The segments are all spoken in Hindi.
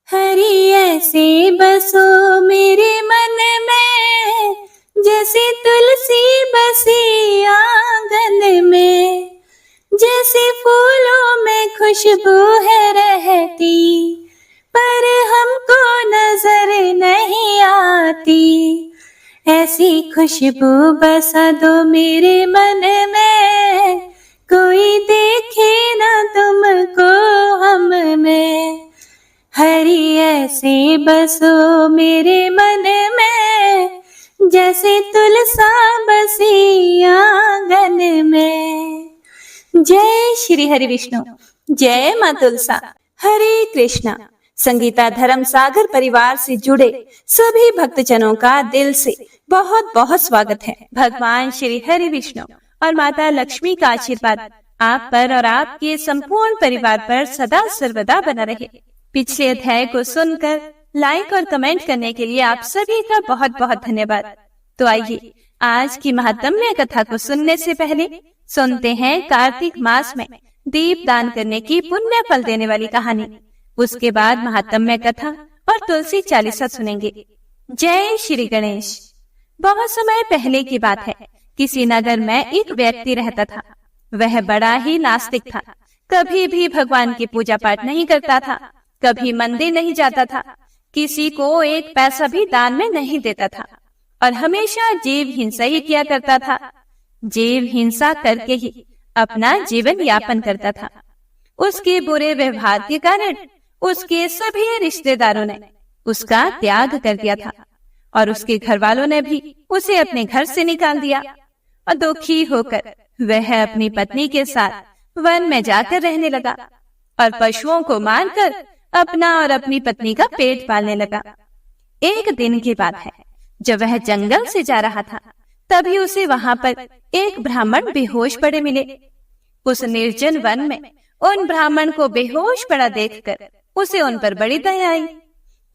हरि ऐसे बसो मेरे मन में, जैसे तुलसी बसी आंगन में। जैसे फूलों में खुशबू है रहती, पर हमको नजर नहीं आती। ऐसी खुशबू बसा दो मेरे मन में, कोई देखे ना तुमको हम में। हरि ऐसे बसो मेरे मन में, जैसे तुलसा बसी आंगन में। जय श्री हरि विष्णु, जय मां तुलसा। हरे कृष्णा। संगीता धर्म सागर परिवार से जुड़े सभी भक्तजनों का दिल से बहुत बहुत स्वागत है। भगवान श्री हरि विष्णु और माता लक्ष्मी का आशीर्वाद आप पर और आपके संपूर्ण परिवार पर सदा सर्वदा बना रहे। पिछले अध्याय को सुनकर लाइक और कमेंट करने के लिए आप सभी का बहुत बहुत धन्यवाद। तो आइए आज की महात्म्य कथा को सुनने से पहले सुनते हैं कार्तिक मास में दीप दान करने की पुण्य फल देने वाली कहानी। उसके बाद महात्म्य कथा और तुलसी चालीसा सुनेंगे। जय श्री गणेश। बहुत समय पहले की बात है, किसी नगर में एक व्यक्ति रहता था। वह बड़ा ही नास्तिक था, कभी भी भगवान की पूजा पाठ नहीं करता था, कभी मंदिर नहीं जाता था, किसी को एक पैसा भी दान में नहीं देता था और हमेशा जीव हिंसा ही किया करता था। जीव हिंसा करके ही अपना जीवन यापन करता था। उसके बुरे व्यवहार के कारण उसके सभी रिश्तेदारों ने उसका त्याग कर दिया था और उसके घर वालों ने भी उसे अपने घर से निकाल दिया। और दुखी होकर वह अपनी पत्नी के साथ वन में जाकर रहने लगा और पशुओं को मारकर अपना और अपनी पत्नी का पेट पालने लगा। एक दिन की बात है, जब वह जंगल से जा रहा था, तभी उसे वहां पर एक ब्राह्मण बेहोश पड़े मिले। उस निर्जन वन में उन ब्राह्मण को बेहोश पड़ा देखकर उसे उन पर बड़ी दया आई।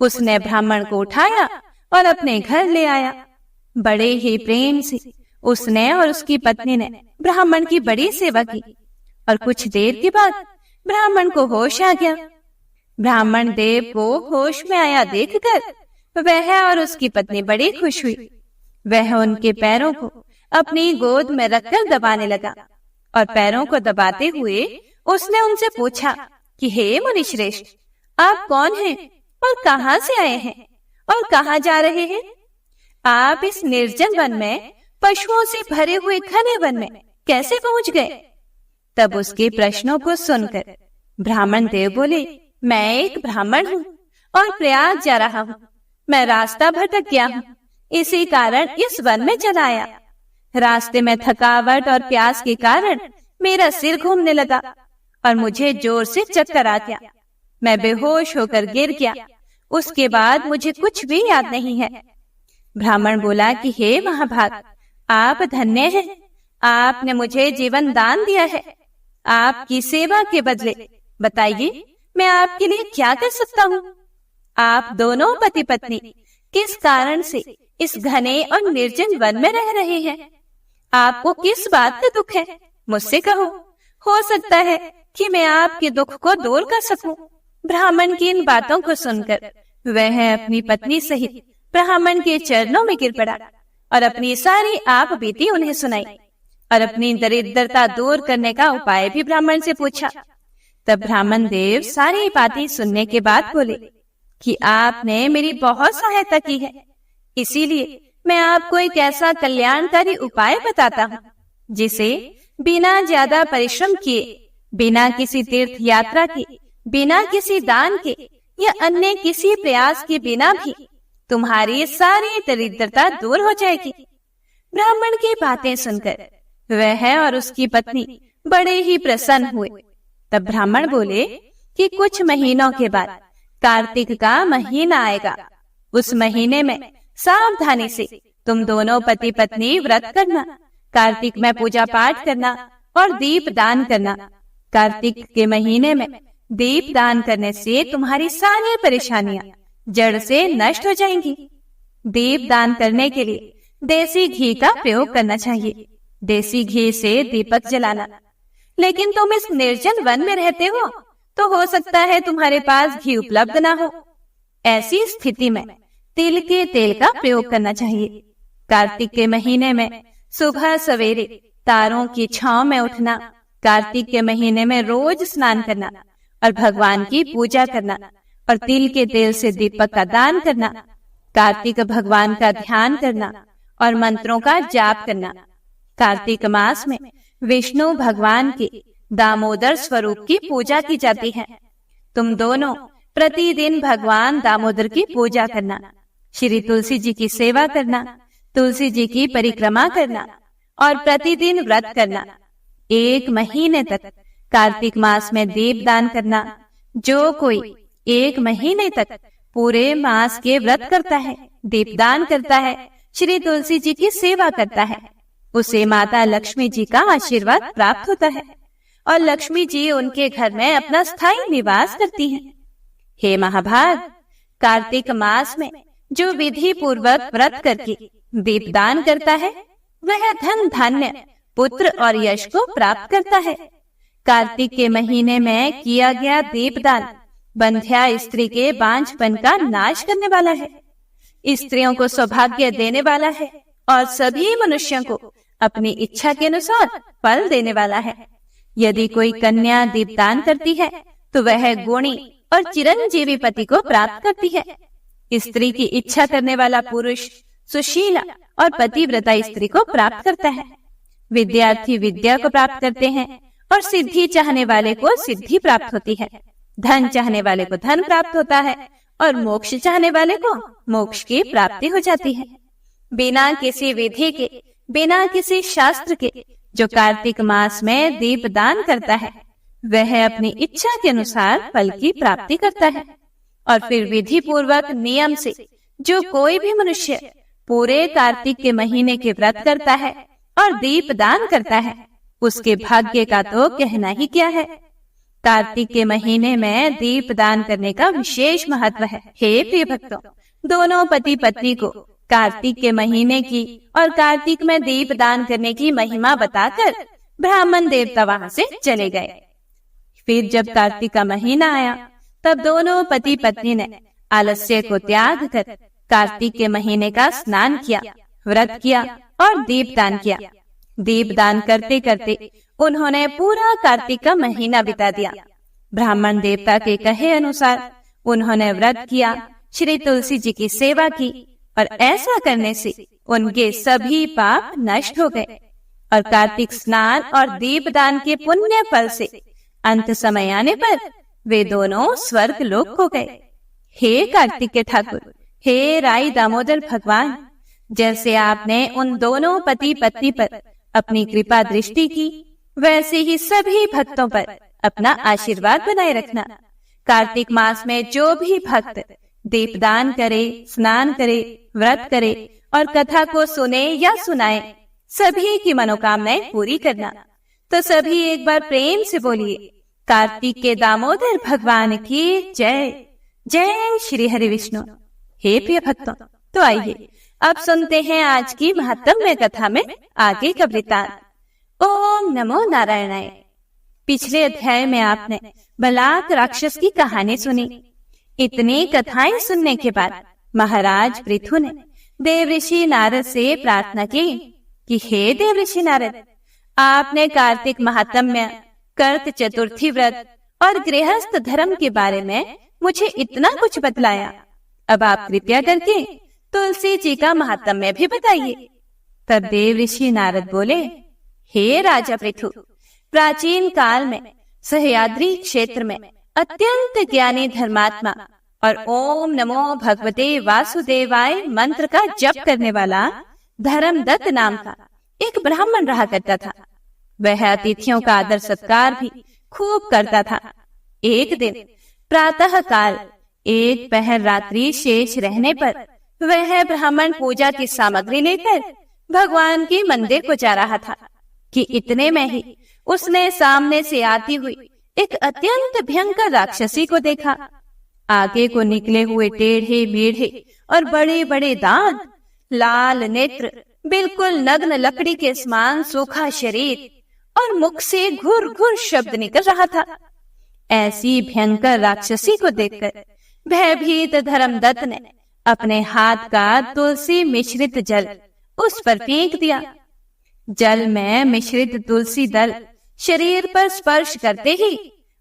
उसने ब्राह्मण को उठाया और अपने घर ले आया। बड़े ही प्रेम से उसने और उसकी पत्नी ने ब्राह्मण की बड़ी सेवा की और कुछ देर के बाद ब्राह्मण को होश आ गया। ब्राह्मण देव को होश में आया देखकर वह और उसकी पत्नी बड़ी खुश हुई। वह उनके पैरों को अपनी गोद में रखकर दबाने लगा और पैरों को दबाते हुए उसने उनसे पूछा कि हे मुनि श्रेष्ठ, आप कौन हैं और कहां से आए हैं और कहां जा रहे हैं? आप इस निर्जन वन में पशुओं से भरे हुए घने वन में कैसे पहुंच गए? तब उसके प्रश्नों को सुनकर ब्राह्मण देव बोले, मैं एक ब्राह्मण हूँ और प्रयाग जा रहा हूँ। मैं रास्ता भटक गया हूँ, इसी कारण इस वन में चला आया। रास्ते में थकावट और प्यास के कारण मेरा सिर घूमने लगा और मुझे जोर से चक्कर आ गया। मैं बेहोश होकर गिर गया। उसके बाद मुझे कुछ भी याद नहीं है। ब्राह्मण बोला कि हे महाभाग, आप धन्य हैं, आपने मुझे जीवन दान दिया है। आपकी सेवा के बदले बताइए मैं आपके लिए क्या कर सकता हूँ? आप दोनों पति पत्नी किस कारण से इस घने और निर्जन वन में रह रहे हैं? आपको किस बात का दुख है? मुझसे कहो, हो सकता है कि मैं आपके दुख को दूर कर सकूं। ब्राह्मण की इन बातों को सुनकर वह अपनी पत्नी सहित ब्राह्मण के चरणों में गिर पड़ा और अपनी सारी आप बीती उन्हें सुनाई और अपनी दरिद्रता दूर करने का उपाय भी ब्राह्मण से पूछा। तब ब्राह्मण देव सारी बातें सुनने के बाद बोले कि आपने मेरी बहुत सहायता की है, इसीलिए मैं आपको एक ऐसा कल्याणकारी उपाय बताता हूँ जिसे बिना ज्यादा परिश्रम किए, बिना किसी तीर्थ यात्रा के, बिना किसी दान के या अन्य किसी प्रयास के बिना भी तुम्हारी सारी दरिद्रता दूर हो जाएगी। ब्राह्मण की बातें सुनकर वह और उसकी पत्नी बड़े ही प्रसन्न हुए। तब ब्राह्मण बोले कि कुछ महीनों के बाद कार्तिक का महीना आएगा। उस महीने में सावधानी से तुम दोनों पति पत्नी व्रत करना, कार्तिक में पूजा पाठ करना और दीप दान करना। कार्तिक के महीने में दीप दान करने से तुम्हारी सारी परेशानियां जड़ से नष्ट हो जाएंगी। दीप दान करने के लिए देसी घी का प्रयोग करना चाहिए। देसी घी से दीपक जलाना। लेकिन तुम इस निर्जन वन में रहते हो, तो हो सकता है तुम्हारे पास घी उपलब्ध ना हो। ऐसी स्थिति में तिल के तेल का प्रयोग करना चाहिए। कार्तिक के महीने में सुबह सवेरे तारों की छांव में उठना, कार्तिक के महीने में रोज स्नान करना और भगवान की पूजा करना और तिल के तेल से दीपक का दान करना, कार्तिक भगवान का ध्यान करना और मंत्रों का जाप करना। कार्तिक मास में विष्णु भगवान के दामोदर स्वरूप की पूजा की जाती है। तुम दोनों प्रतिदिन भगवान दामोदर की पूजा करना, श्री तुलसी जी की सेवा करना, तुलसी जी की परिक्रमा करना और प्रतिदिन व्रत करना। 1 महीने तक कार्तिक मास में दीप दान करना। जो कोई 1 महीने तक पूरे मास के व्रत करता है, दीपदान करता है, श्री तुलसी जी की सेवा करता है, उसे माता लक्ष्मी जी का आशीर्वाद प्राप्त होता है और लक्ष्मी जी उनके घर में अपना स्थायी निवास करती हैं। हे महाभाग, कार्तिक मास में जो विधि पूर्वक व्रत करके दीपदान करता है वह धन धान्य पुत्र और यश को प्राप्त करता है। कार्तिक के महीने में किया गया दीपदान बंध्या स्त्री के बांझपन का नाश करने वाला है, स्त्रियों को सौभाग्य देने वाला है और सभी मनुष्यों को अपनी इच्छा के अनुसार फल देने वाला है। यदि कोई कन्या दीपदान करती है तो वह गुणी और चिरंजीवी पति को प्राप्त करती है। स्त्री की इच्छा करने वाला पुरुष सुशीला और पतिव्रता स्त्री को प्राप्त करता है। विद्यार्थी विद्या को प्राप्त करते हैं और सिद्धि चाहने वाले को सिद्धि प्राप्त होती है। धन चाहने वाले को धन प्राप्त होता है और मोक्ष चाहने वाले को मोक्ष की प्राप्ति हो जाती है। बिना किसी विधि के, बिना किसी शास्त्र के जो कार्तिक मास में दीपदान करता है वह अपनी इच्छा के अनुसार फल की प्राप्ति करता है। और फिर विधि पूर्वक नियम से जो कोई भी मनुष्य पूरे कार्तिक के महीने के व्रत करता है और दीपदान करता है उसके भाग्य का तो कहना ही क्या है। कार्तिक के महीने में दीपदान करने का विशेष महत्व है। हे प्रिय भक्तों, दोनों पति पत्नी को कार्तिक के महीने की और कार्तिक में दीपदान करने की महिमा बताकर ब्राह्मण देवता वहां से चले गए। फिर जब कार्तिक का महीना आया तब दोनों पति पत्नी ने आलस्य को त्याग कर कार्तिक के महीने का स्नान किया, व्रत किया और दीपदान किया। दीपदान करते करते उन्होंने पूरा कार्तिक का महीना बिता दिया। ब्राह्मण देवता के कहे अनुसार उन्होंने व्रत किया, श्री तुलसी जी की सेवा की और ऐसा करने से उनके सभी पाप नष्ट हो गए और कार्तिक स्नान और दीपदान के पुण्य फल से अंत समय आने पर वे दोनों स्वर्ग लोक हो गए। हे कार्तिक के ठाकुर, हे राई दामोदर भगवान, जैसे आपने उन दोनों पति पत्नी पर अपनी कृपा दृष्टि की वैसे ही सभी भक्तों पर अपना आशीर्वाद बनाए रखना। कार्तिक मास में जो भी भक्त दीपदान करे, स्नान करे, व्रत करे और कथा को सुने या सुनाए, सभी की मनोकामनाएं पूरी करना। तो सभी एक बार प्रेम से बोलिए, कार्तिक के दामोदर भगवान की जय। जय श्री हरि विष्णु। हे प्रिय भक्तों, तो आइए अब सुनते हैं आज की महत्वमय कथा में आगे का वृत्तांत। ओम नमो नारायणाय। पिछले अध्याय में आपने बलाक राक्षस की कहानी सुनी। इतनी कथाएं सुनने के बाद महाराज पृथु ने देवऋषि नारद से प्रार्थना की कि हे देवऋषि नारद, आपने कार्तिक महात्म्य, कर्क चतुर्थी व्रत और गृहस्थ धर्म के बारे में मुझे इतना कुछ बतलाया। अब आप कृपया करके तुलसी जी का महात्म्य भी बताइए। तब देवऋषि नारद बोले, हे राजा पृथु, प्राचीन काल में सह्याद्री क्षेत्र में अत्यंत ज्ञानी धर्मात्मा और ओम नमो भगवते वासुदेवाय मंत्र का जप करने वाला धर्मदत्त नाम का एक ब्राह्मण रहा करता था। वह अतिथियों का आदर सत्कार भी खूब करता था। एक दिन प्रातः काल एक पहर रात्रि शेष रहने पर वह ब्राह्मण पूजा की सामग्री लेकर भगवान के मंदिर को जा रहा था कि इतने में ही उसने सामने से आती हुई एक अत्यंत भयंकर राक्षसी को देखा। आगे को निकले हुए टेढ़े मेढ़े और बड़े बड़े दांत, लाल नेत्र, बिल्कुल नग्न लकड़ी के समान सूखा शरीर और मुख से घुर घुर शब्द निकल रहा था। ऐसी भयंकर राक्षसी को देखकर भयभीत धर्मदत्त ने अपने हाथ का तुलसी मिश्रित जल उस पर फेंक दिया। जल में मिश्रित तुलसी दल शरीर पर स्पर्श करते ही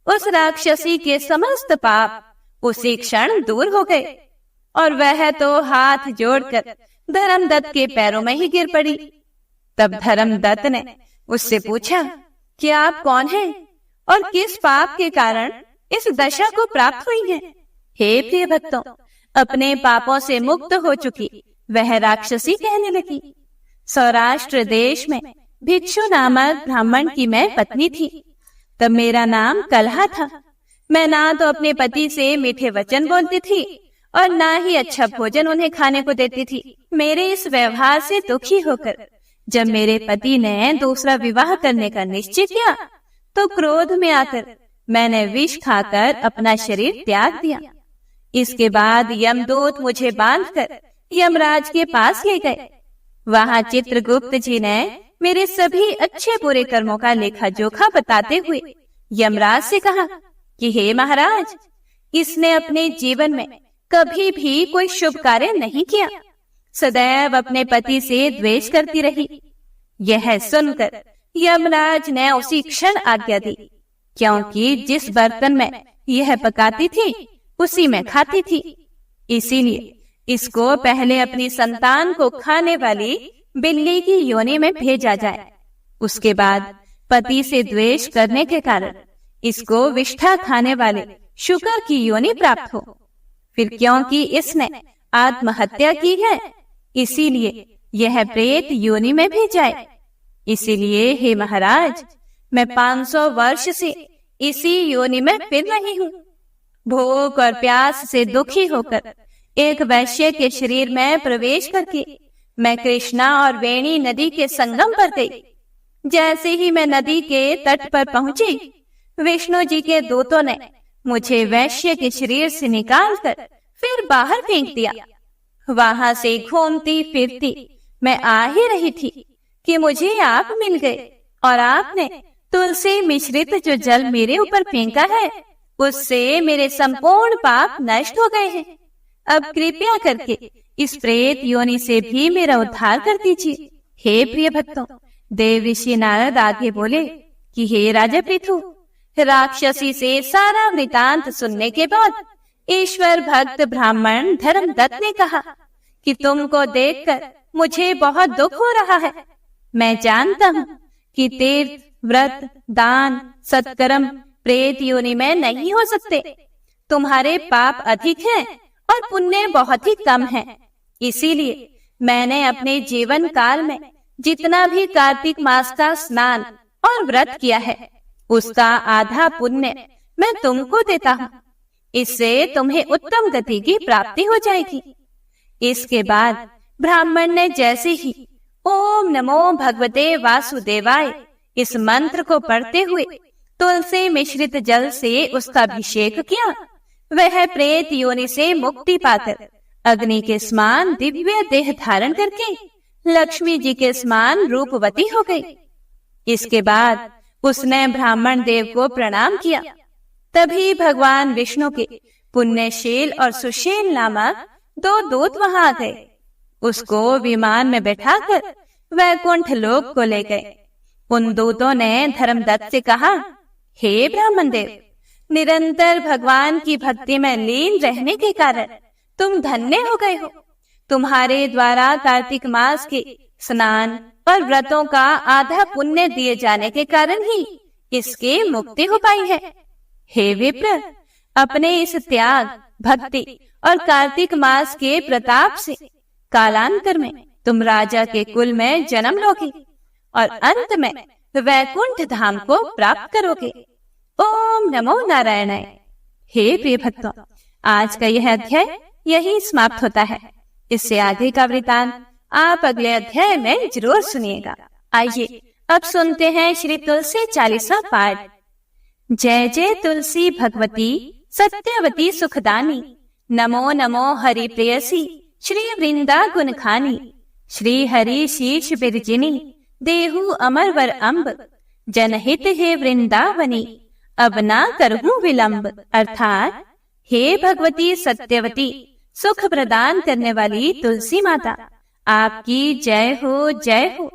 उस राक्षसी के समस्त पाप उसी क्षण दूर हो गए और वह तो हाथ जोड़कर धर्मदत्त के पैरों में ही गिर पड़ी। तब धर्मदत्त ने उससे पूछा कि आप कौन हैं और किस पाप के कारण इस दशा को प्राप्त हुई हैं? हे प्रिय भक्तों, अपने पापों से मुक्त हो चुकी वह राक्षसी कहने लगी, सौराष्ट्र देश में भिक्षु नामक ब्राह्मण की मैं पत्नी थी। तब मेरा नाम कलहा था। मैं ना तो अपने पति से मीठे वचन बोलती थी और ना ही अच्छा भोजन उन्हें खाने को देती थी। मेरे इस व्यवहार से दुखी होकर जब मेरे पति ने दूसरा विवाह करने का निश्चय किया तो क्रोध में आकर मैंने विष खाकर अपना शरीर त्याग दिया। इसके बाद यमदूत मुझे बांधकर यमराज के पास ले गए। वहां चित्रगुप्त जी ने मेरे सभी अच्छे बुरे कर्मों का लेखा जोखा बताते हुए यमराज से कहा कि हे महाराज, इसने अपने जीवन में कभी भी कोई शुभ कार्य नहीं किया, सदैव अपने पति से द्वेष करती रही। यह सुनकर यमराज ने उसी क्षण आज्ञा दी, क्योंकि जिस बर्तन में यह पकाती थी उसी में खाती थी, इसीलिए इसको पहले अपनी संतान को खाने वाली बिल्ली की योनि में भेजा जाए। उसके बाद पति से द्वेष करने के कारण इसको विष्ठा खाने वाले शुकर की योनि प्राप्त हो। फिर क्योंकि इसने आत्महत्या की है, इसीलिए यह प्रेत योनि में भेजाए। इसीलिए हे महाराज, मैं 500 वर्ष से इसी योनि में फिर रही हूँ। भूख और प्यास से दुखी होकर एक वैश्य के शरीर में प्रवेश करके मैं कृष्णा और वेणी नदी के संगम पर गई। जैसे ही मैं नदी के तट पर पहुंची, विष्णु जी के दूतों ने मुझे वैश्य के शरीर से निकालकर फिर बाहर फेंक दिया। वहां से घूमती फिरती मैं आ ही रही थी कि मुझे आप मिल गए और आपने तुलसी मिश्रित जो जल मेरे ऊपर फेंका है, उससे मेरे संपूर्ण पाप नष्ट हो गए हैं। अब कृपया करके इस प्रेत योनि से भी मेरा उद्धार कर दीजिए। हे प्रिय भक्तों, देव ऋषि नारद आगे बोले कि हे राजा पृथु, राक्षसी से सारा वृतांत सुनने के बाद ईश्वर भक्त ब्राह्मण धर्मदत्त ने कहा कि तुमको देखकर मुझे बहुत दुख हो रहा है। मैं जानता हूँ कि तीर्थ, व्रत, दान, सत्कर्म प्रेत योनि में नहीं हो सकते। तुम्हारे पाप अधिक हैं और पुण्य बहुत ही कम है। इसीलिए मैंने अपने जीवन काल में जितना भी कार्तिक मास का स्नान और व्रत किया है, उसका आधा पुण्य मैं तुमको देता हूँ। इससे तुम्हें उत्तम गति की प्राप्ति हो जाएगी। इसके बाद ब्राह्मण ने जैसे ही ओम नमो भगवते वासुदेवाय इस मंत्र को पढ़ते हुए तुलसी मिश्रित जल से उसका अभिषेक किया, वह प्रेत योनि से मुक्ति पाकर अग्नि के समान दिव्य देह धारण करके लक्ष्मी जी के समान रूपवती हो गई। इसके बाद उसने ब्राह्मण देव को प्रणाम किया। तभी भगवान विष्णु के पुण्यशील और सुशील नामक 2 दूत वहां आ गए। उसको विमान में बैठाकर वैकुंठ लोक को ले गए। उन दूतों ने धर्मदत्त से कहा, हे ब्राह्मण देव, निरंतर भगवान की भक्ति में लीन रहने के कारण तुम धन्य हो गए हो। तुम्हारे द्वारा कार्तिक मास के स्नान और व्रतों का आधा पुण्य दिए जाने के कारण ही इसकी मुक्ति हो पाई है। हे विप्र, अपने इस त्याग, भक्ति और कार्तिक मास के प्रताप से कालांतर में तुम राजा के कुल में जन्म लोगे और अंत में वैकुंठ धाम को प्राप्त करोगे। ओम नमो नारायणाय। हे प्रिय भक्तों, आज का यह अध्याय यही समाप्त होता है। इससे आगे का वृतांत आप अगले अध्याय में जरूर सुनिएगा। आइए अब सुनते हैं श्री तुलसी 40वां पाठ। जय जय तुलसी भगवती सत्यवती सुखदानी, नमो नमो हरि प्रेयसी श्री वृंदा गुण खानी। श्री हरि शीश बिरजिनी देहु अमर वर अम्ब, जनहित है वृंदावनी अब ना करहूं विलंब। अर्थात हे भगवती सत्यवती, सुख प्रदान करने वाली तुलसी माता, आपकी जय हो, जय हो।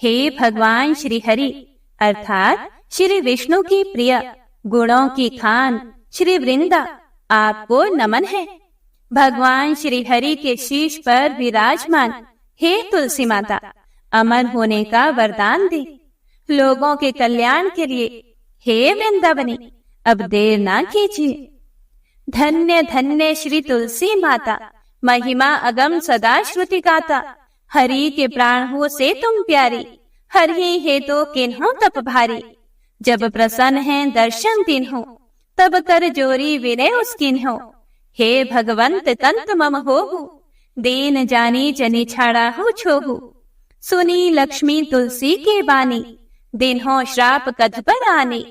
हे भगवान श्री हरि अर्थात श्री विष्णु की प्रिय, गुणों की खान श्री वृंदा, आपको नमन है। भगवान श्री हरि के शीश पर विराजमान हे तुलसी माता, अमर होने का वरदान दे। लोगों के कल्याण के लिए हे वृंदावनी, अब देर ना कीजिए। धन्य धन्य श्री तुलसी माता, महिमा अगम सदा श्रुति गाता। हरि के प्राण हो से तुम प्यारी, हरि है तो किन्हों तप भारी। जब प्रसन्न है दर्शन तिन्हों, तब कर जोरी विनय उसकिन्हों। हे भगवंत तंत मम होहु, दीन जानी जनि छाड़ा हो छोहु। सुनी लक्ष्मी तुलसी के बानी, दिन्हों श्राप कध पर आनी।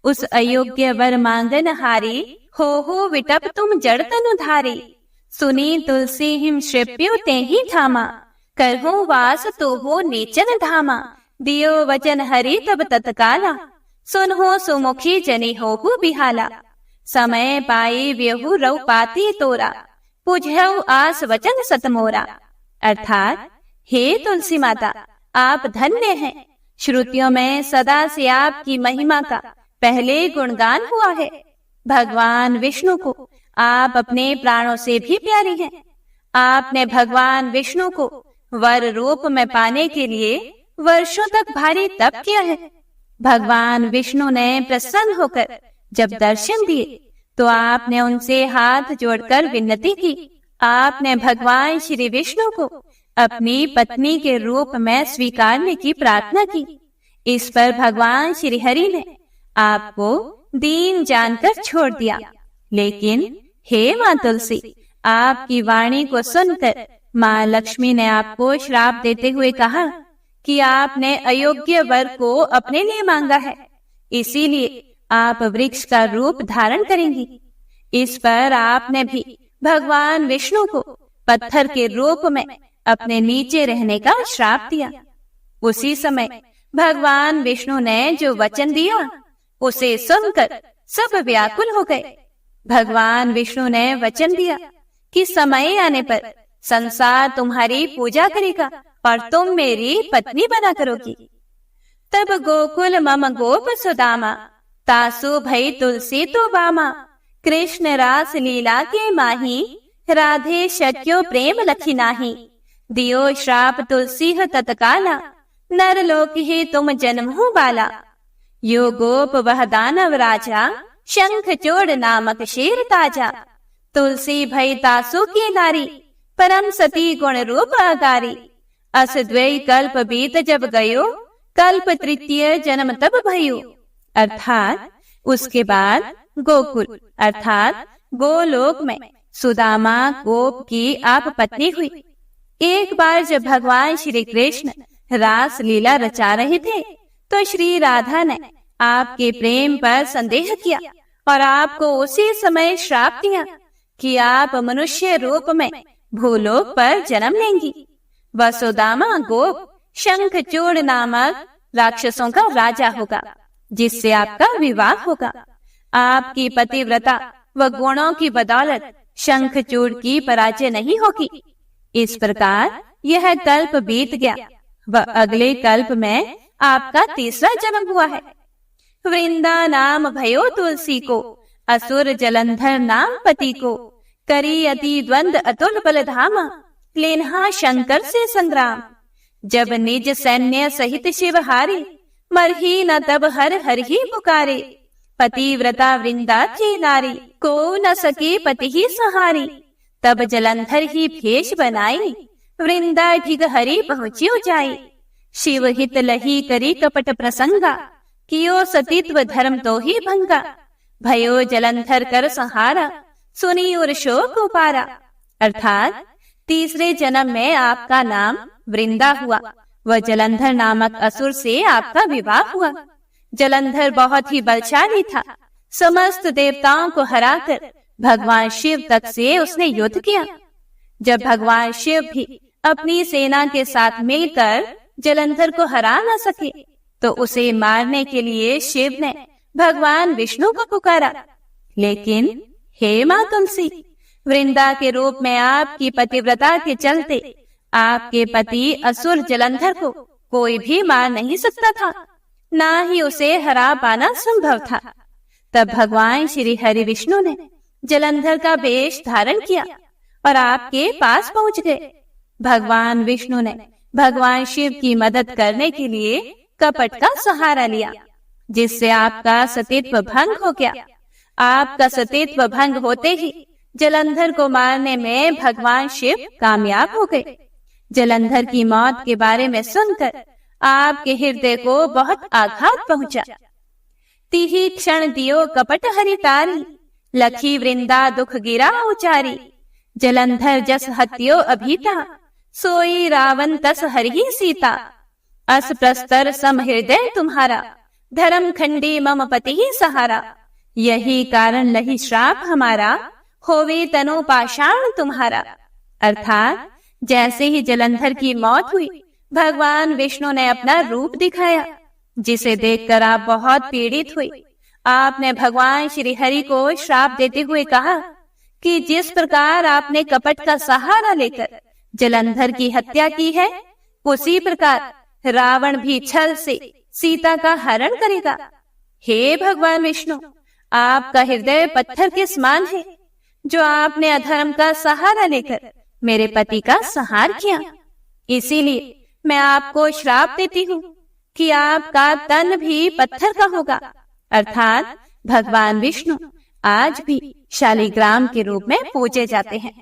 उस अयोग्य वर मांगन हारी, हो विटप तुम जड़ तनु धारी। सुनी तुलसी हिम श्रेप्यो ते ही थामा, करहु वास तो हो नीचन धामा। दियो वचन हरि तब तत्काला, सुनहो सुमुखी जनि होहु बिहाला। समय पाई व्यहु रौ पाती तोरा, पुझऊ आस वचन सतमोरा। अर्थात हे तुलसी माता, आप धन्य हैं। श्रुतियों में सदा से आपकी महिमा का पहले गुणगान हुआ है। भगवान विष्णु को आप अपने प्राणों से भी प्यारी हैं। आपने भगवान विष्णु को वर रूप में पाने के लिए वर्षों तक भारी तप किया है। भगवान विष्णु ने प्रसन्न होकर जब दर्शन दिए तो आपने उनसे हाथ जोड़कर विनती की। आपने भगवान श्री विष्णु को अपनी पत्नी के रूप में स्वीकारने की प्रार्थना की। इस पर भगवान श्री हरि ने आपको दीन जानकर छोड़ दिया। लेकिन हे माँ तुलसी, आपकी वाणी को सुनकर माँ लक्ष्मी ने आपको श्राप देते हुए कहा कि आपने अयोग्य वर को अपने लिए मांगा है, इसीलिए आप वृक्ष का रूप धारण करेंगी। इस पर आपने भी भगवान विष्णु को पत्थर के रूप में अपने नीचे रहने का श्राप दिया। उसी समय भगवान विष्णु ने जो वचन दिया उसे सुनकर सब व्याकुल हो गए। भगवान विष्णु ने वचन दिया कि समय आने पर संसार तुम्हारी पूजा करेगा और तुम मेरी पत्नी बना करोगी। तब गोकुल मम गोप सुदामा, तासु भई तुलसी तो बामा। कृष्ण रास लीला के माही, राधे शक्यो प्रेम लखी नाही। दियो श्राप तुलसी तत्काला, नर लोक ही तुम जन्म हो बाला। यो गोप वह दानव राजा, शंख चोड़ नामक शेर ताजा। तुलसी भई तासु की नारी, परम सती गुण रूप आगारी। अस द्वै कल्प बीत जब गयो, कल्प तृतीय जन्म तब भयो। अर्थात उसके बाद गोकुल अर्थात गोलोक में सुदामा गोप की आप पत्नी हुई। एक बार जब भगवान श्री कृष्ण रास लीला रचा रहे थे तो श्री राधा ने आपके प्रेम पर संदेह किया और आपको उसी समय श्राप दिया कि आप मनुष्य रूप में भूलोक पर जन्म लेंगी। वसुदामा गोप शंखचूड़ नामक राक्षसों का राजा होगा, जिससे आपका विवाह होगा। आपकी पतिव्रता व गुणों की बदौलत शंखचूड़ की पराजय नहीं होगी। इस प्रकार यह कल्प बीत गया व अगले कल्प में आपका तीसरा जन्म हुआ है। वृंदा नाम भयो तुलसी को, असुर जलंधर नाम पति को। करी अति द्वंद अतुल बल धामा, लेन्हा शंकर से संग्राम। जब निज सैन्य सहित शिव हारे, मरही न तब हर हर ही पुकारे। पतिव्रता वृंदा थी नारी, को न सके पति ही सहारी। तब जलंधर ही भेष बनाई, वृंदा ढिग हरि पहुँची जाई। शिव हित लही करी कपट प्रसंगा, कियो सतीत्व धर्म तो ही भंगा। भयो जलंधर कर सहारा, सुनी और शोक उपारा। अर्थात तीसरे जन्म में आपका नाम वृंदा हुआ व जलंधर नामक असुर से आपका विवाह हुआ। जलंधर बहुत ही बलशाली था। समस्त देवताओं को हराकर भगवान शिव तक से उसने युद्ध किया। जब भगवान शिव भी अपनी सेना के साथ मिलकर जलंधर को हरा न सके तो उसे मारने के लिए शिव ने भगवान विष्णु को पुकारा। लेकिन हे माँ तुलसी, वृंदा के रूप में आपकी पतिव्रता के चलते आपके पति असुर जलंधर को कोई भी मार नहीं सकता था, ना ही उसे हरा पाना संभव था। तब भगवान श्री हरि विष्णु ने जलंधर का वेश धारण किया और आपके पास पहुंच गए। भगवान विष्णु ने भगवान शिव की मदद करने के लिए कपट का सहारा लिया, जिससे आपका सतीत्व भंग हो गया। आपका सतीत्व भंग होते ही जलंधर को मारने में भगवान शिव कामयाब हो गए। जलंधर की मौत के बारे में सुनकर आपके हृदय को बहुत आघात पहुंचा। तिहि क्षण दियो कपट हरि तारी, लखी वृंदा दुख गिरा उचारी। जलंधर जस हत्यो अभीता, सोई रावण तस हरि सीता। अस प्रस्तर सम हृदय तुम्हारा, धर्म खंडी मम पति सहारा। यही कारण लही श्राप हमारा, होवे तनु पाषाण तुम्हारा। अर्थात जैसे ही जलंधर की मौत हुई, भगवान विष्णु ने अपना रूप दिखाया, जिसे देखकर आप बहुत पीड़ित हुई। आपने भगवान श्री हरि को श्राप देते हुए कहा कि जिस प्रकार आपने कपट का सहारा लेकर जलंधर की हत्या की है, उसी प्रकार रावण भी छल से सीता का हरण करेगा। हे भगवान विष्णु, आपका हृदय पत्थर के समान है, जो आपने अधर्म का सहारा लेकर मेरे पति का संहार किया। इसीलिए मैं आपको श्राप देती हूँ कि आपका तन भी पत्थर का होगा। अर्थात भगवान विष्णु आज भी शालिग्राम के रूप में पूजे जाते हैं।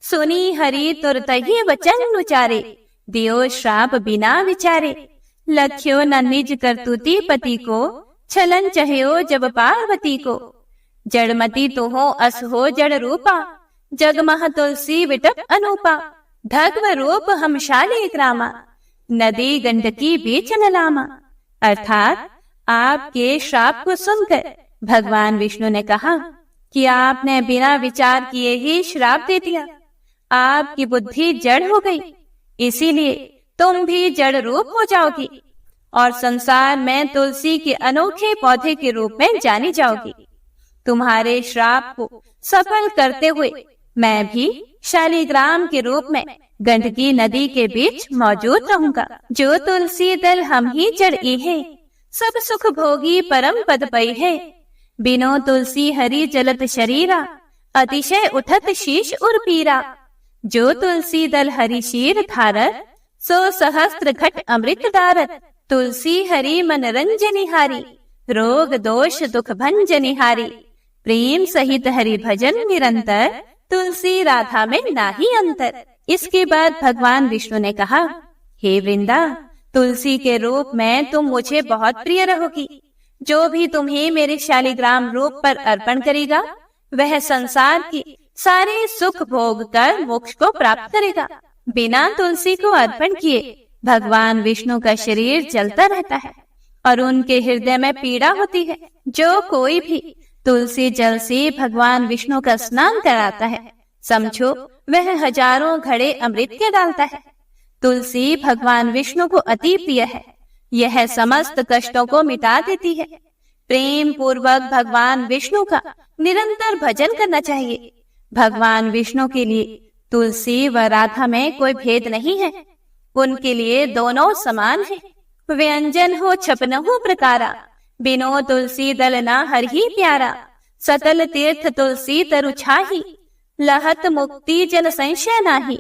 सुनी हरि तुरत ही वचन उचारे, दियो श्राप बिना विचारे। लख्यो न निज करतुती पति को, छलन चह्यो जब पार्वती को। जड़मती तो हो अस हो जड़ रूपा, जगमह तुलसी विटप अनूपा। धग्व रूप हम शालिग्रामा, नदी गंडकी बीच न लामा। अर्थात आपके श्राप को सुनकर भगवान विष्णु ने कहा कि आपने बिना विचार किए ही श्राप दे दिया। आपकी बुद्धि जड़ हो गई, इसीलिए तुम भी जड़ रूप हो जाओगी और संसार में तुलसी के अनोखे पौधे के रूप में जानी जाओगी। तुम्हारे श्राप को सफल करते हुए मैं भी शालिग्राम के रूप में गंडकी नदी के बीच मौजूद रहूंगा। जो तुलसी दल हम ही जड़ है, सब सुख भोगी परम पद पई है। बिनो तुलसी हरि जलत शरीरा, अतिशय उठत शीश उर पीरा। जो तुलसी दल हरि शीर धारत, सो सहस्त्र घट अमृत डारत। तुलसी हरि मन रंजनिहारी, रोग दोष दुख भंजनिहारी। प्रेम सहित हरि भजन निरंतर, तुलसी राधा में नाही अंतर। इसके बाद भगवान विष्णु ने कहा, हे वृंदा, तुलसी के रूप में तुम मुझे बहुत प्रिय रहोगी। जो भी तुम्हें मेरे शालिग्राम रूप पर अर्पण करेगा, वह संसार की सारे सुख भोग कर मोक्ष को प्राप्त करेगा। बिना तुलसी को अर्पण किए भगवान विष्णु का शरीर जलता रहता है और उनके हृदय में पीड़ा होती है। जो कोई भी तुलसी जल से भगवान विष्णु का स्नान कराता है, समझो वह हजारों घड़े अमृत के डालता है। तुलसी भगवान विष्णु को अति प्रिय है। यह समस्त कष्टों को मिटा देती है। प्रेम पूर्वक भगवान विष्णु का निरंतर भजन करना चाहिए। भगवान विष्णु के लिए तुलसी व राधा में कोई भेद नहीं है। उनके लिए दोनों समान है। व्यंजन हो छपनहु प्रकारा, बिनो तुलसी दल ना हर ही प्यारा। सतल तीर्थ तुलसी तरु छाही, लहत मुक्ति जन संशय नाही।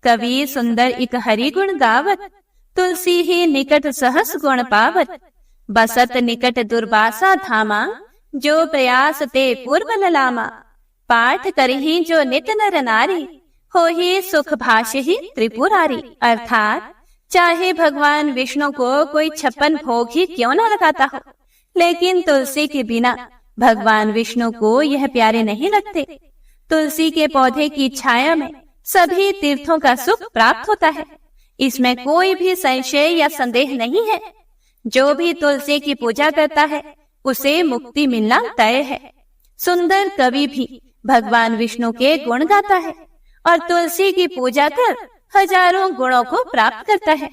कवि सुंदर इक हरि गुण गावत, तुलसी ही निकट सहस गुण पावत। बसत निकट दुर्वासा धामा, जो प्रयास ते पूर्व ललामा। पाठ करही जो नित नर नारी, हो ही सुख भाष ही त्रिपुरारी। अर्थात चाहे भगवान विष्णु को कोई 56 भोग ही क्यों न लगाता हो, लेकिन तुलसी के बिना भगवान विष्णु को यह प्यारे नहीं लगते। तुलसी के पौधे की छाया में सभी तीर्थों का सुख प्राप्त होता है। इसमें कोई भी संशय या संदेह नहीं है। जो भी तुलसी की पूजा करता है, उसे मुक्ति मिलना तय है। सुंदर कवि भी भगवान विष्णु के गुण गाता है और तुलसी की पूजा कर हजारों गुणों को प्राप्त करता है।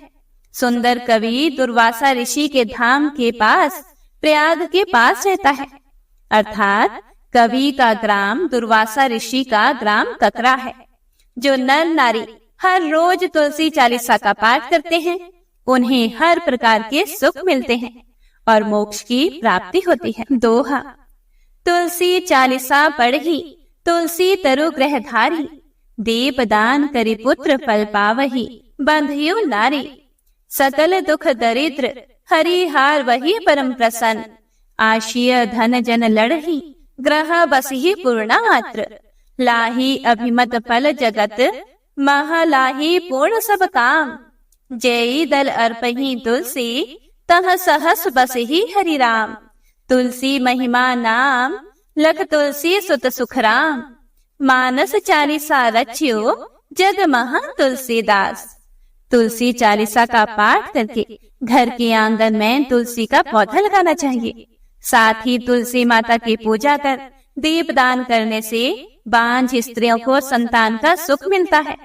सुंदर कवि दुर्वासा ऋषि के धाम के पास, प्रयाग के पास रहता है। अर्थात कवि का ग्राम दुर्वासा ऋषि का ग्राम ककरा है। जो नर नारी हर रोज तुलसी चालीसा का पाठ करते हैं उन्हें हर प्रकार के सुख मिलते हैं और मोक्ष की प्राप्ति होती है। दोहा। तुलसी चालीसा पढ़ी तुलसी तरु ग्रह धारी, देव दान करि पुत्र फल पावही, बंधियो नारी। सकल दुख दरिद्र हरि हार वही परम प्रसन्न, आशीय धन जन लड़ही ग्रह बसही पूर्णात्र। लाही अभिमत फल जगत मह लाही पूर्ण सब काम, जय दल अर्पही तुलसी तह सहस बसही हरि राम। तुलसी महिमा नाम लख तुलसी सुत सुख राम, मानस चालीसा रच्यो जग महा तुलसीदास। तुलसी चालीसा का पाठ करके घर के आंगन में तुलसी का पौधा लगाना चाहिए। साथ ही तुलसी माता की पूजा कर दीप दान करने से बांझ स्त्रियों को संतान का सुख मिलता है।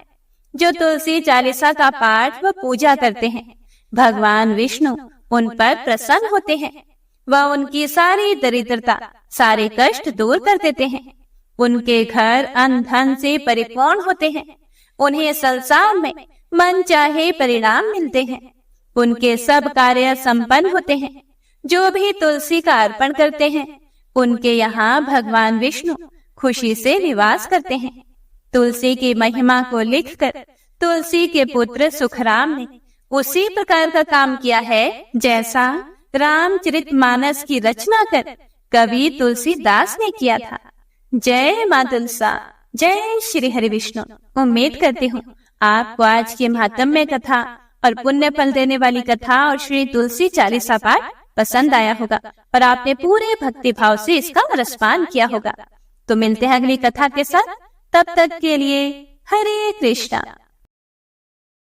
जो तुलसी चालीसा का पाठ व पूजा करते हैं भगवान विष्णु उन पर प्रसन्न होते हैं। वह उनकी सारी दरिद्रता सारे कष्ट दूर कर देते हैं। उनके घर अन्न धन से परिपूर्ण होते हैं। उन्हें संसार में मन चाहे परिणाम मिलते हैं। उनके सब कार्य संपन्न होते हैं। जो भी तुलसी का अर्पण करते हैं उनके यहाँ भगवान विष्णु खुशी से निवास करते हैं। तुलसी की महिमा को लिखकर तुलसी के पुत्र सुखराम ने उसी प्रकार का काम किया है जैसा रामचरितमानस की रचना कर कवि तुलसीदास ने किया था। जय मां तुलसा, जय श्री हरि विष्णु। उम्मीद करती हूँ आपको आज की महात्म्य कथा और पुण्य फल देने वाली कथा और श्री तुलसी चालीसा पाठ पसंद आया होगा और आपने पूरे भक्ति भाव से इसका रसपान किया होगा। तो मिलते हैं अगली कथा के साथ, तब तक के लिए हरे कृष्णा।